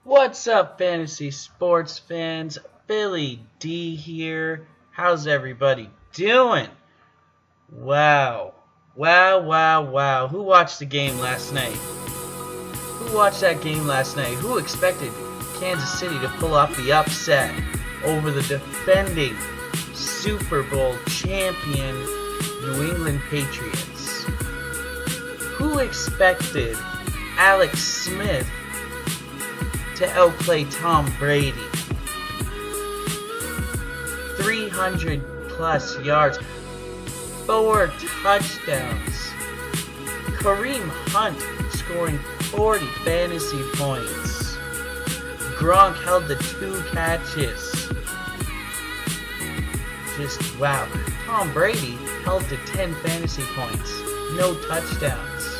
What's up, fantasy sports fans? Billy D here. How's everybody doing? Wow. Who watched the game last night? Who watched that game last night? Who expected Kansas City to pull off the upset over the defending Super Bowl champion New England Patriots? Who expected Alex Smith to outplay Tom Brady? 300 plus yards, 4 touchdowns. Kareem Hunt scoring 40 fantasy points. Gronk held the 2 catches. Just wow. Tom Brady held to 10 fantasy points. No touchdowns.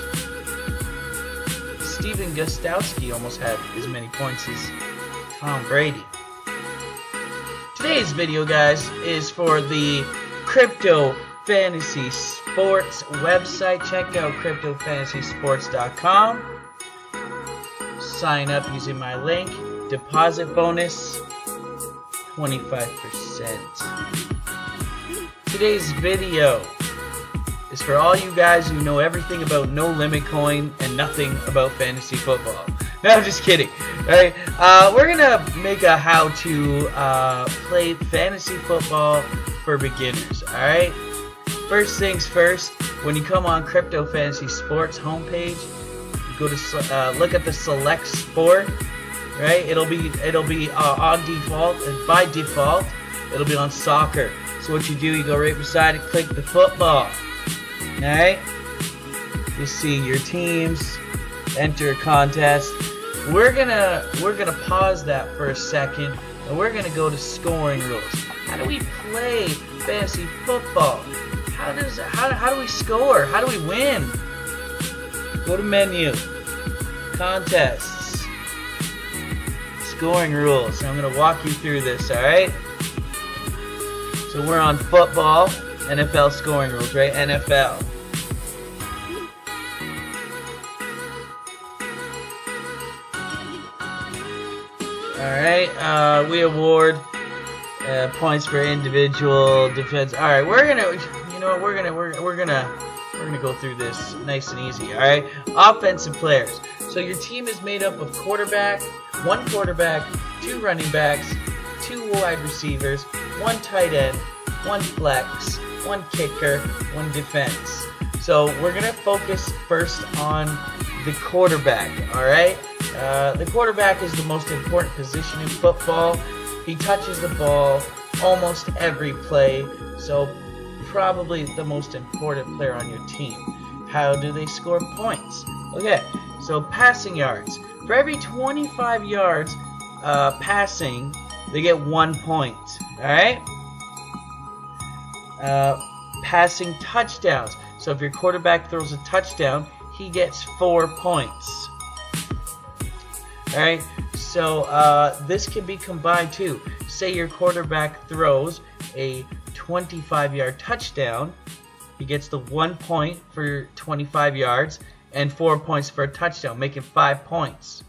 Steven Gostowski almost had as many points as Tom Brady. Today's video, guys, is for the Crypto Fantasy Sports website. Check out cryptofantasysports.com. Sign up using my link. Deposit bonus 25%. Today's video is for all you guys who know everything about no limit coin and nothing about fantasy football. No, I'm just kidding. Alright, we're gonna make a how to play fantasy football for beginners. Alright, first things first, when you come on Crypto Fantasy Sports homepage, you go to look at the select sport. Right, it'll be on default, and by default it'll be on soccer. So what you do, you go right beside it, click the football. Alright, you see your teams, enter a contest. We're gonna pause that for a second, and we're gonna go to scoring rules. How do we play fantasy football? How do we score? How do we win? Go to menu, contests, scoring rules. I'm gonna walk you through this. Alright, so we're on football. NFL scoring rules, right? NFL. Alright, we award points for individual defense. Alright, we're gonna go through this nice and easy. Alright, offensive players. So your team is made up of one quarterback, 2 running backs, 2 wide receivers, 1 tight end, 1 flex, 1 kicker, 1 defense. So we're going to focus first on the quarterback, alright? The quarterback is the most important position in football. He touches the ball almost every play, so probably the most important player on your team. How do they score points? Okay, so passing yards. For every 25 yards passing, they get 1 point, alright? Passing touchdowns. So if your quarterback throws a touchdown, he gets 4 points. Alright, so this can be combined too. Say your quarterback throws a 25-yard touchdown, he gets the 1 point for 25 yards and 4 points for a touchdown, making 5 points.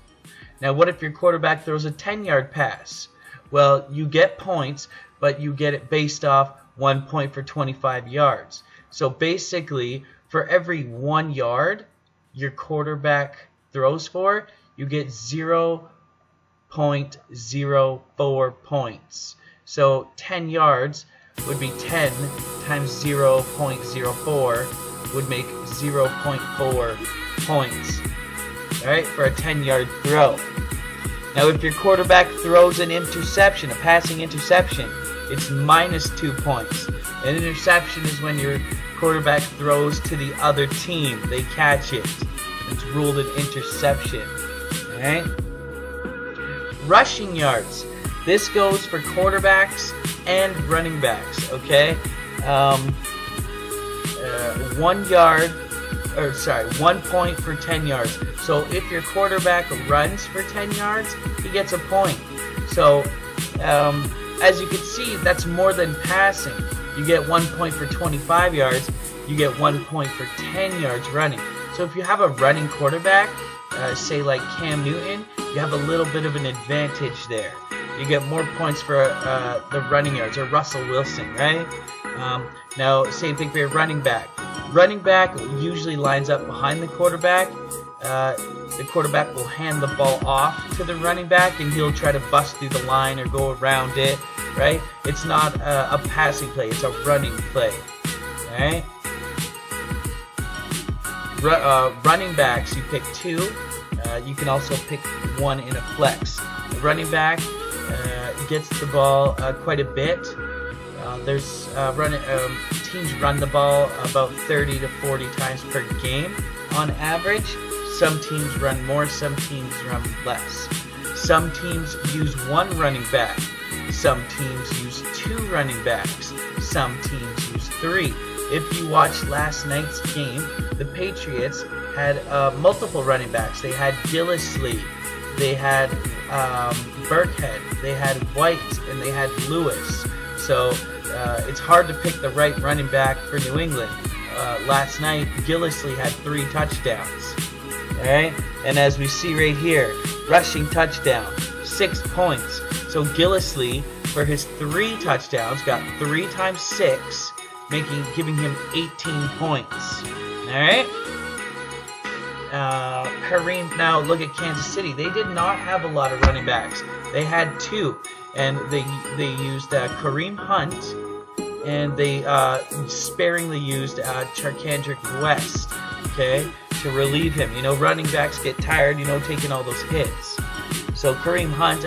Now what if your quarterback throws a 10-yard pass? Well, you get points, but you get it based off 1 point for 25 yards. So basically, for every 1 yard your quarterback throws for, you get 0.04 points. So 10 yards would be 10 times 0.04 would make 0.4 points. Alright, for a 10-yard throw. Now if your quarterback throws an interception, a passing interception, it's minus 2 points. An interception is when your quarterback throws to the other team. They catch it. It's ruled an interception. Alright? Rushing yards. This goes for quarterbacks and running backs. Okay? 1 point for 10 yards. So if your quarterback runs for 10 yards, he gets a point. So as you can see, that's more than passing. You get 1 point for 25 yards. You get 1 point for 10 yards running. So if you have a running quarterback, say like Cam Newton, you have a little bit of an advantage there. You get more points for the running yards, or Russell Wilson, right? Now, same thing for your running back. Running back usually lines up behind the quarterback. The quarterback will hand the ball off to the running back, and he'll try to bust through the line or go around it, right? It's not a passing play, it's a running play, right? Running backs, you pick 2. You can also pick 1 in a flex. The running back gets the ball quite a bit. Teams run the ball about 30 to 40 times per game on average. Some teams run more, some teams run less. Some teams use 1 running back. Some teams use 2 running backs. Some teams use 3. If you watched last night's game, the Patriots had multiple running backs. They had Gillislee, they had Burkhead, they had White, and they had Lewis. So it's hard to pick the right running back for New England. Last night, Gillislee had 3 touchdowns. Alright? And as we see right here, rushing touchdown, 6 points. So Gillislee, for his 3 touchdowns, got 3 times 6, giving him 18 points. Alright? Kareem, now look at Kansas City. They did not have a lot of running backs. They had 2, and they used Kareem Hunt, and they sparingly used Charkandrick West, okay, to relieve him. You know, running backs get tired, you know, taking all those hits. So Kareem Hunt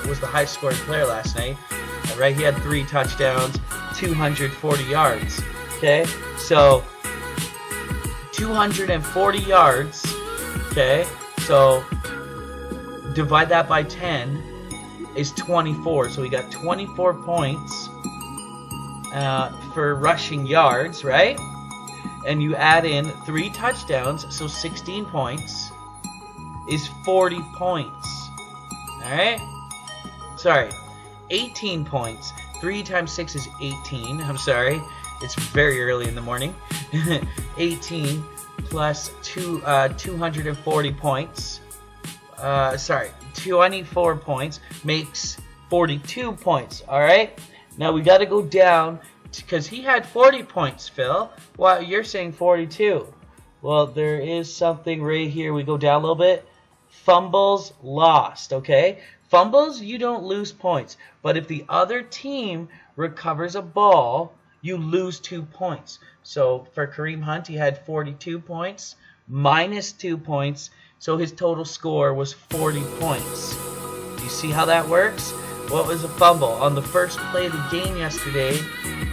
was the high-scoring player last night, right? He had 3 touchdowns, 240 yards, okay? So 240 yards, okay? So divide that by 10 is 24. So we got 24 points for rushing yards, right? And you add in 3 touchdowns, so 16 points is 40 points. Alright? Sorry, 18 points. 3 times 6 is 18. I'm sorry. It's very early in the morning. 18 plus 240 points. 24 points makes 42 points. Alright? Now we got to go down, because he had 40 points, Phil. Well, you're saying 42. Well, there is something right here. We go down a little bit. Fumbles lost, okay? Fumbles, you don't lose points. But if the other team recovers a ball, you lose 2 points. So for Kareem Hunt, he had 42 points, minus 2 points. So his total score was 40 points. Do you see how that works? What was a fumble? On the first play of the game yesterday,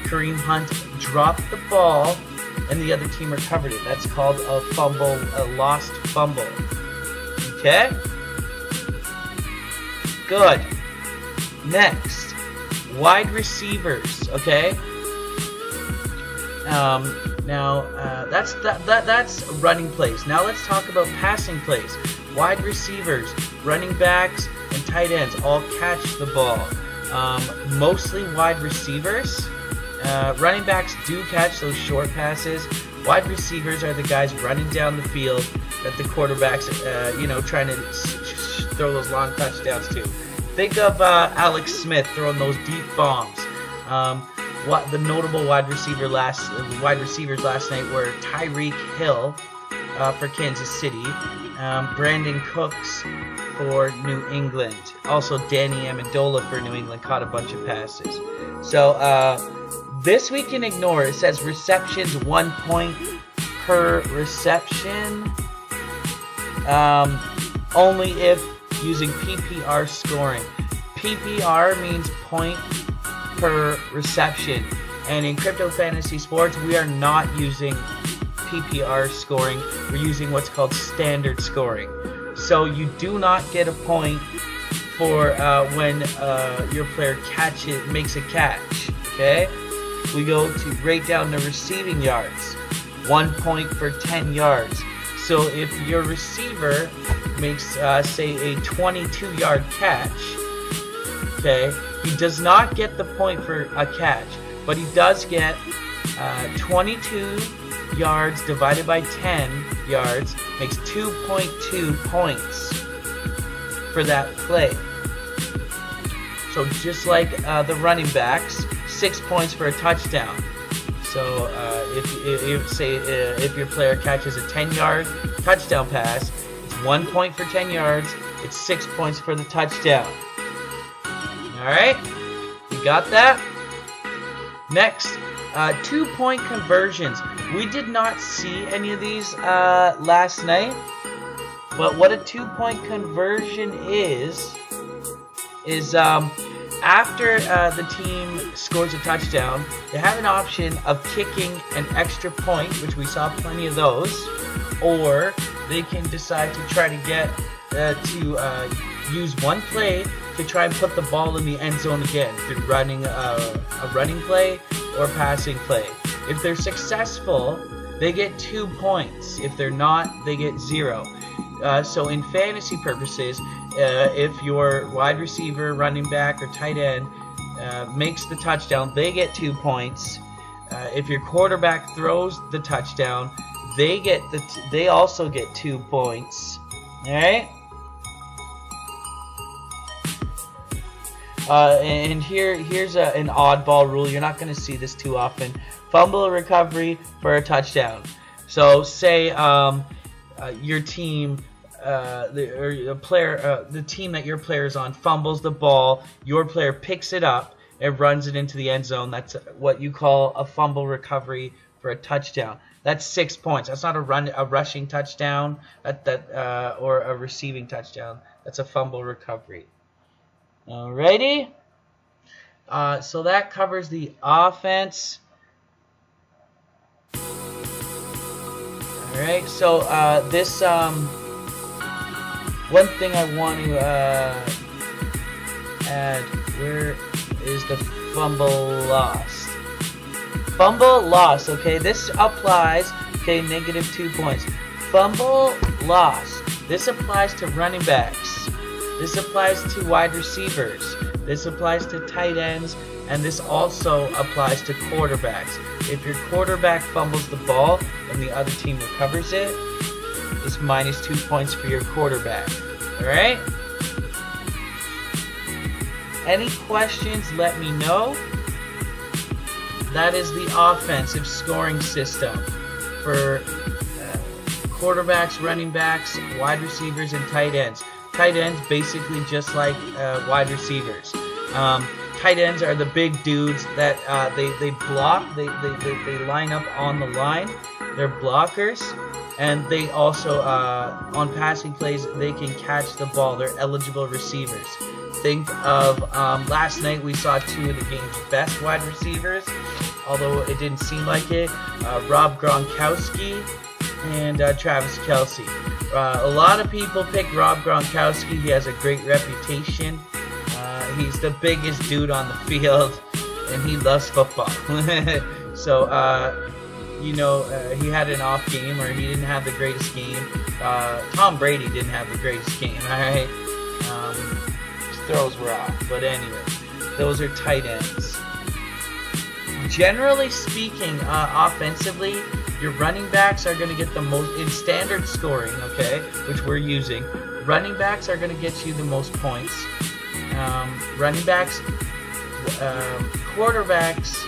Kareem Hunt dropped the ball and the other team recovered it. That's called a fumble, a lost fumble. Okay? Good. Next, wide receivers. Okay? That's running plays. Now let's talk about passing plays. Wide receivers, running backs, and tight ends all catch the ball. Mostly wide receivers. Running backs do catch those short passes. Wide receivers are the guys running down the field that the quarterbacks, trying to throw those long touchdowns to. Think of Alex Smith throwing those deep bombs. The notable wide receivers last night were Tyreek Hill for Kansas City, Brandon Cooks for New England, also Danny Amendola for New England caught a bunch of passes. So this we can ignore. It says receptions, 1 point per reception, only if using PPR scoring. PPR means point per reception, and in crypto fantasy sports we are not using PPR scoring. We're using what's called standard scoring. So you do not get a point for when your player makes a catch. Okay, we go to right down to receiving yards, 1 point for 10 yards. So if your receiver makes say a 22-yard catch, okay, he does not get the point for a catch, but he does get 22 yards divided by 10 yards makes 2.2 points. for that play. So just like the running backs, 6 points for a touchdown. So if your player catches a 10-yard touchdown pass, it's 1 point for 10 yards. It's 6 points for the touchdown. All right, you got that? Next, 2-point conversions. We did not see any of these last night, but what a 2-point conversion is after the team scores a touchdown, they have an option of kicking an extra point, which we saw plenty of those, or they can decide to try to get use one play to try and put the ball in the end zone again through running a running play or passing play. If they're successful, they get 2 points. If they're not, they get 0. So in fantasy purposes, if your wide receiver, running back, or tight end makes the touchdown, they get 2 points. If your quarterback throws the touchdown, they also get 2 points. All right. And here's an oddball rule. You're not going to see this too often. Fumble recovery for a touchdown. So say your team, the team that your player is on fumbles the ball. Your player picks it up and runs it into the end zone. That's what you call a fumble recovery for a touchdown. That's 6 points. That's not a rushing touchdown or a receiving touchdown. That's a fumble recovery. Alrighty. So that covers the offense. Alright, so this one thing I want to add, where is the fumble lost? Fumble lost, okay, this applies, okay, negative 2 points. Fumble lost, this applies to running backs. This applies to wide receivers. This applies to tight ends, and this also applies to quarterbacks. If your quarterback fumbles the ball and the other team recovers it, it's minus 2 points for your quarterback. Alright? Any questions, let me know. That is the offensive scoring system for quarterbacks, running backs, wide receivers, and tight ends. Tight ends basically just like wide receivers. Tight ends are the big dudes that they block. They line up on the line. They're blockers, and they also on passing plays they can catch the ball. They're eligible receivers. Think of last night we saw 2 of the game's best wide receivers, although it didn't seem like it. Rob Gronkowski and Travis Kelce. A lot of people pick Rob Gronkowski. He has a great reputation. He's the biggest dude on the field, and he loves football. So, he had an off game, or he didn't have the greatest game. Tom Brady didn't have the greatest game, alright? His throws were off. But anyway, those are tight ends. Generally speaking, offensively, your running backs are going to get the most in standard scoring, okay, which we're using. Running backs are going to get you the most points. Running backs, quarterbacks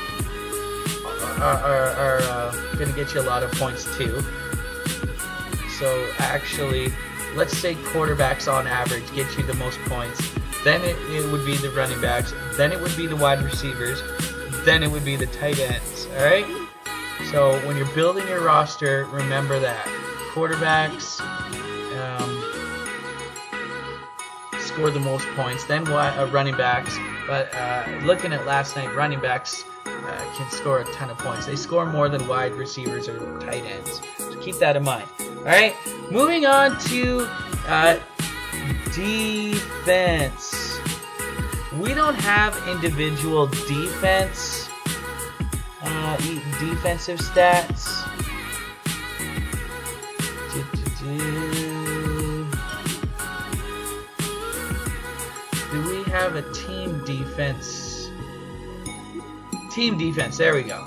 are going to get you a lot of points too. So actually, let's say quarterbacks on average get you the most points. Then it would be the running backs. Then it would be the wide receivers. Then it would be the tight ends. All right. So when you're building your roster, remember that quarterbacks score the most points, then running backs. But looking at last night, running backs can score a ton of points. They score more than wide receivers or tight ends. So keep that in mind. All right, moving on to defense. We don't have individual defensive stats. Do we have a team defense? Team defense, there we go.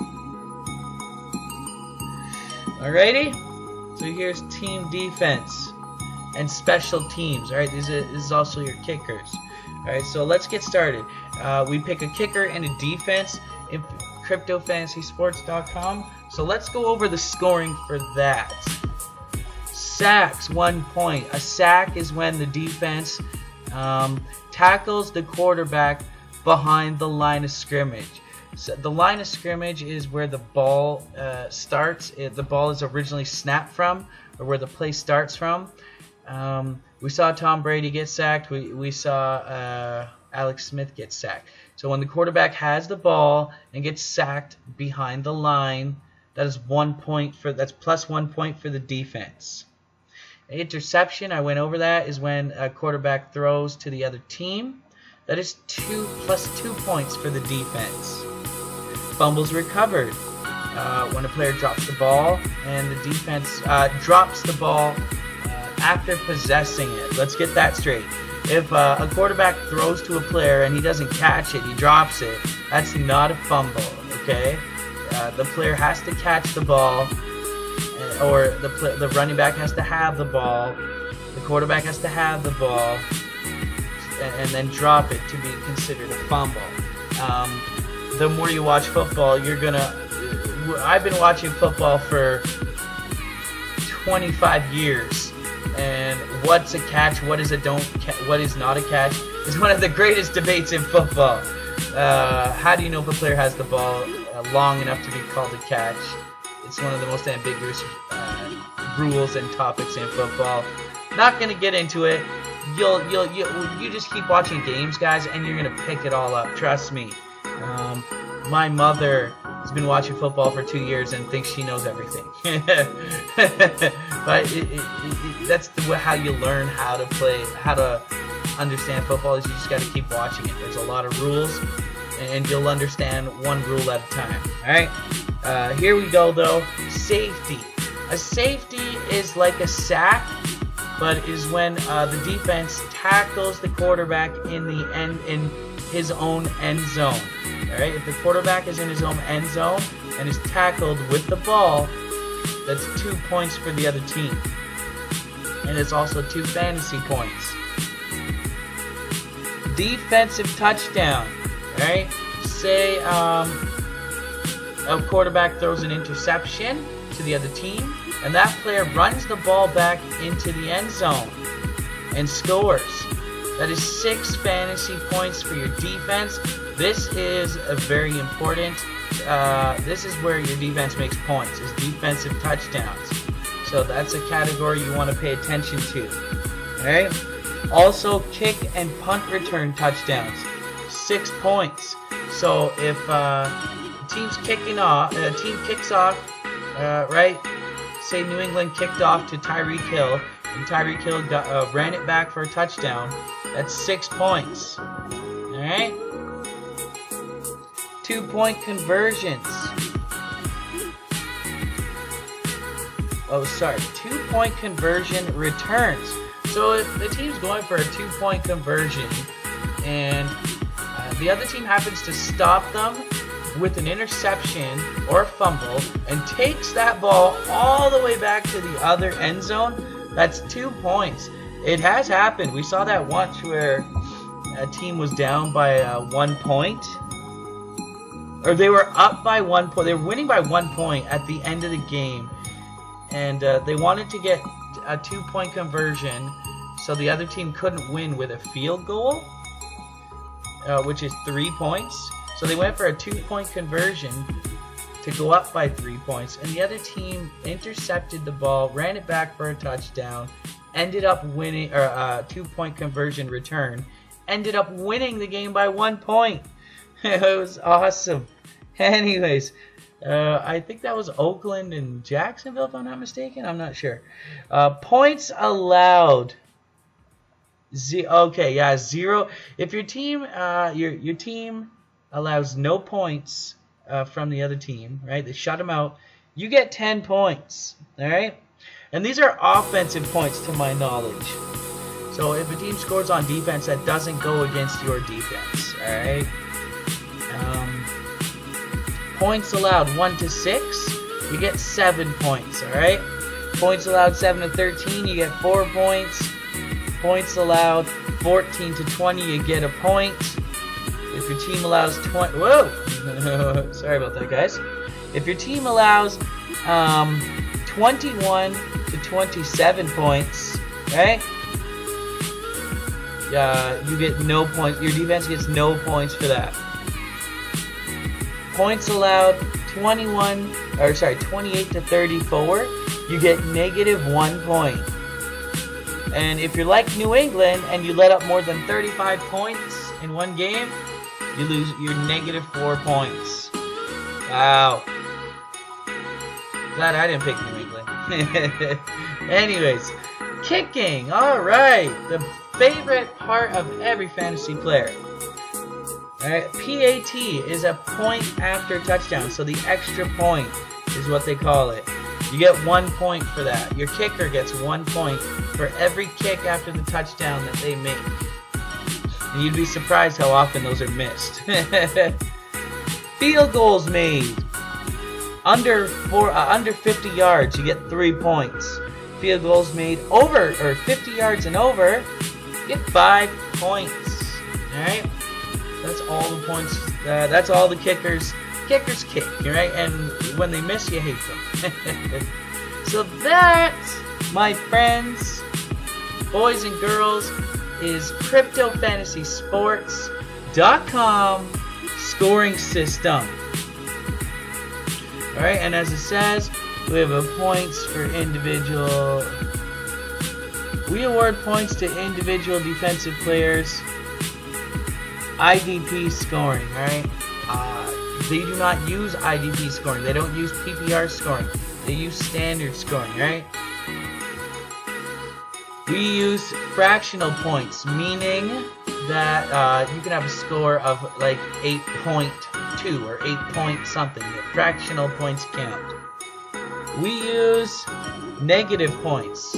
Alrighty, so here's team defense. and special teams. All right, this is also your kickers. All right, so let's get started. We pick a kicker and a defense in CryptoFantasySports.com. So let's go over the scoring for that. Sacks, 1 point. A sack is when the defense tackles the quarterback behind the line of scrimmage. So the line of scrimmage is where the ball starts. The ball is originally snapped from, or where the play starts from. We saw Tom Brady get sacked. We saw Alex Smith get sacked. So when the quarterback has the ball and gets sacked behind the line, that is 1 point that's plus 1 point for the defense. Interception, I went over that, is when a quarterback throws to the other team. That is plus 2 points for the defense. Fumbles recovered, when a player drops the ball and the defense drops the ball after possessing it. Let's get that straight. If a quarterback throws to a player and he doesn't catch it, he drops it, that's not a fumble, okay? The player has to catch the ball, or the running back has to have the ball, the quarterback has to have the ball, and then drop it to be considered a fumble. The more you watch football, I've been watching football for 25 years, and what's a catch, what is not a catch, is one of the greatest debates in football. How do you know if a player has the ball long enough to be called a catch? It's one of the most ambiguous rules and topics in football. Not gonna get into it. You just keep watching games, guys, and you're gonna pick it all up. Trust me. My mother has been watching football for 2 years and thinks she knows everything. But that's how you learn how to play, how to understand football. Is you just got to keep watching it. There's a lot of rules, and you'll understand one rule at a time. All right. Here we go, though. Safety. A safety is like a sack, but is when the defense tackles the quarterback in his own end zone. All right. If the quarterback is in his own end zone and is tackled with the ball, that's 2 points for the other team, and it's also 2 fantasy points. Defensive touchdown. All right. Say a quarterback throws an interception to the other team, and that player runs the ball back into the end zone and scores. That is 6 fantasy points for your defense. This is very important. This is where your defense makes points, is defensive touchdowns. So that's a category you want to pay attention to. All right. Also, kick and punt return touchdowns, 6 points. So if a team kicks off, right? Say New England kicked off to Tyreek Hill, and Tyreek Hill ran it back for a touchdown. That's 6 points. All right. 2-point conversions. 2-point conversion returns. So if the team's going for a 2-point conversion and the other team happens to stop them with an interception or a fumble and takes that ball all the way back to the other end zone, that's 2 points. It has happened. We saw that once where a team was down by 1 point. Or they were up by 1 point. They were winning by 1 point at the end of the game. And they wanted to get a 2-point conversion so the other team couldn't win with a field goal, which is 3 points. So they went for a 2-point conversion to go up by 3 points. And the other team intercepted the ball, ran it back for a touchdown, ended up winning, or a 2-point conversion return, ended up winning the game by 1 point. It was awesome. Anyways, I think that was Oakland and Jacksonville, if I'm not mistaken. I'm not sure. Points allowed. Okay, yeah, 0. If your team, your team allows no points from the other team, right? They shut them out. You get 10 points. All right, and these are offensive points, to my knowledge. So if a team scores on defense, that doesn't go against your defense. All right. Points allowed 1 to 6, you get 7 points. All right. Points allowed 7 to 13, you get 4 points. Points allowed 14 to 20, you get a point. If your team allows 20, whoa, sorry about that, guys. If your team allows 21 to 27 points, right? You get no points. Your defense gets no points for that. Points allowed 28 to 34, you get -1 point. And if you're like New England and you let up more than 35 points in one game, you lose your -4 points. Wow. Glad I didn't pick New England. Anyways, kicking. Alright. The favorite part of every fantasy player. Alright, PAT is a point after touchdown. So the extra point is what they call it. You get 1 point for that. Your kicker gets 1 point for every kick after the touchdown that they make. And you'd be surprised how often those are missed. Field goals made. Under 50 yards, you get 3 points. Field goals made over 50 yards and over, you get 5 points. All right, that's all the points. That's all the kickers kick. All right, and when they miss, you hate them. So that, my friends, boys and girls, is CryptoFantasySports.com scoring system. Alright, and as it says, we have points for individual. We award points to individual defensive players. IDP scoring, alright? They do not use IDP scoring. They don't use PPR scoring. They use standard scoring, right? We use fractional points, meaning that you can have a score of like 8.2 or 8 point something. The fractional points count. We use negative points,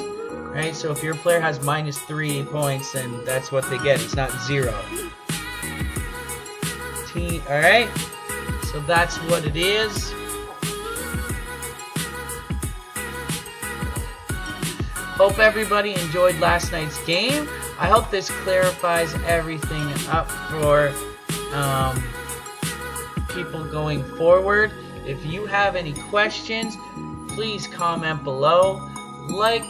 right? So if your player has -3 points, then that's what they get. It's not 0. Alright? So that's what it is. Hope everybody enjoyed last night's game. I hope this clarifies everything up for people going forward. If you have any questions, please comment below. Like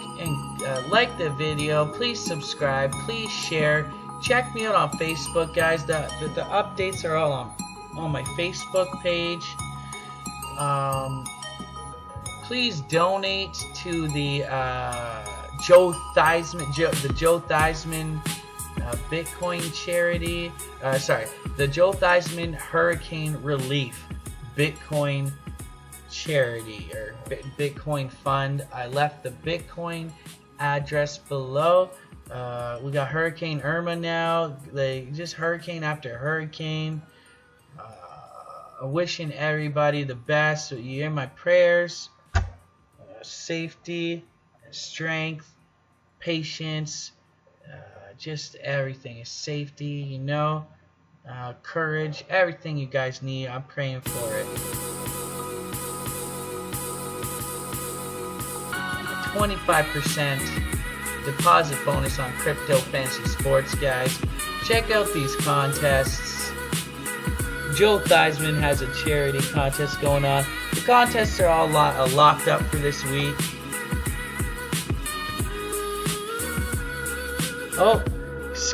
the video. Please subscribe. Please share. Check me out on Facebook, guys. The updates are all on my Facebook page. Please donate to the Joe Theismann Bitcoin charity. The Joe Theismann Hurricane Relief Bitcoin charity or Bitcoin fund. I left the Bitcoin address below. We got Hurricane Irma now. Just hurricane after hurricane. Wishing everybody the best. You're in my prayers. Safety, strength, patience, just everything is safety, you know, courage, everything you guys need. I'm praying for it. 25% deposit bonus on Crypto Fantasy Sports, guys. Check out these contests. Joe Theismann has a charity contest going on. The contests are all locked up for this week. Oh,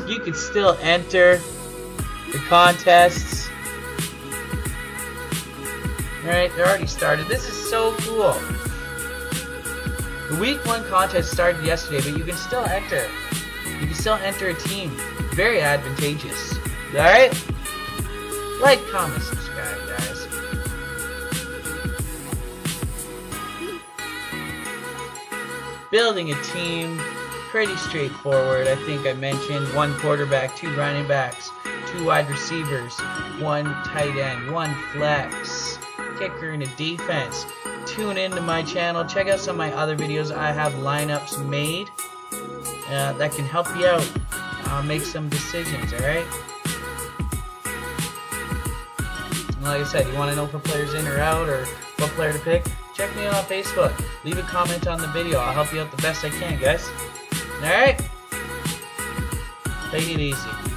you can still enter the contests. Alright, they're already started. This is so cool. The week 1 contest started yesterday, but you can still enter. You can still enter a team. Very advantageous. Alright? Like, comment, subscribe, guys. Building a team, pretty straightforward. I think I mentioned 1 quarterback, 2 running backs, 2 wide receivers, 1 tight end, 1 flex, kicker, and a defense. Tune into my channel. Check out some of my other videos. I have lineups made that can help you out make some decisions, alright? Like I said, you want to know if a player's in or out or what player to pick? check me out on Facebook. Leave a comment on the video. I'll help you out the best I can, guys. Alright? Take it easy.